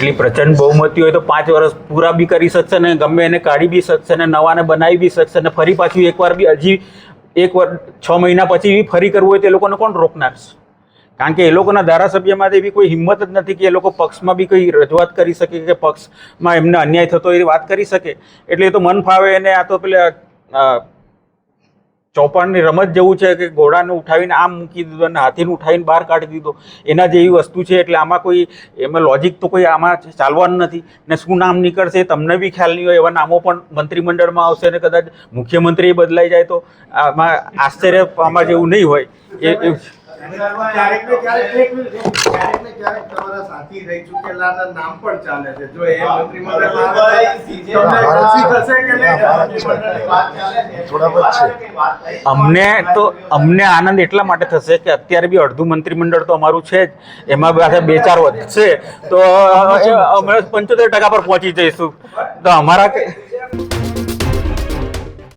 આટલી પ્રચંડ બહુમતી હોય તો 5 વર્ષ પૂરા બી કરી શકશે ને ગમે એને કાઢી બી શકશે ને નવાને બનાવી બી શકશે ને ફરી પાછું એકવાર બી હજી 6 મહિના પછી બી ફરી કરવું હોય તો એ લોકોને કોણ રોકનાર? કારણ કે એ લોકોના ધારાસભ્યમાં એવી કોઈ હિંમત જ નથી કે એ લોકો પક્ષમાં બી કોઈ રજૂઆત કરી શકે કે પક્ષમાં એમને અન્યાય થતો એ વાત કરી શકે. એટલે એ તો મન ફાવે એને આ તો પેલા ચોપાણની રમત જેવું છે કે ઘોડાને ઉઠાવીને આમ મૂકી દીધો અને હાથીને ઉઠાવીને બહાર કાઢી દીધો એના જેવી વસ્તુ છે. એટલે આમાં કોઈ એમાં લોજિક તો કોઈ આમાં ચાલવાનું નથી. ને શું નામ નીકળશે તમને બી ખ્યાલ નહીં હોય. એવા નામો પણ મંત્રીમંડળમાં આવશે ને કદાચ મુખ્યમંત્રી બદલાઈ જાય તો આમાં આશ્ચર્ય આમાં જેવું નહીં હોય. ક્યારેક ને ક્યારેક તમારા સાથી રહી ચૂકેલાના નામ પણ ચાલે છે. જો એ મંત્રીમંડળમાં અમને આનંદ એટલા માટે થશે કે અત્યારે બી અડધું મંત્રીમંડળ તો અમારું છે જ. એમાં પાછા 2-4 વધશે તો અમે 75% પર પહોંચી જઈશું. તો અમારા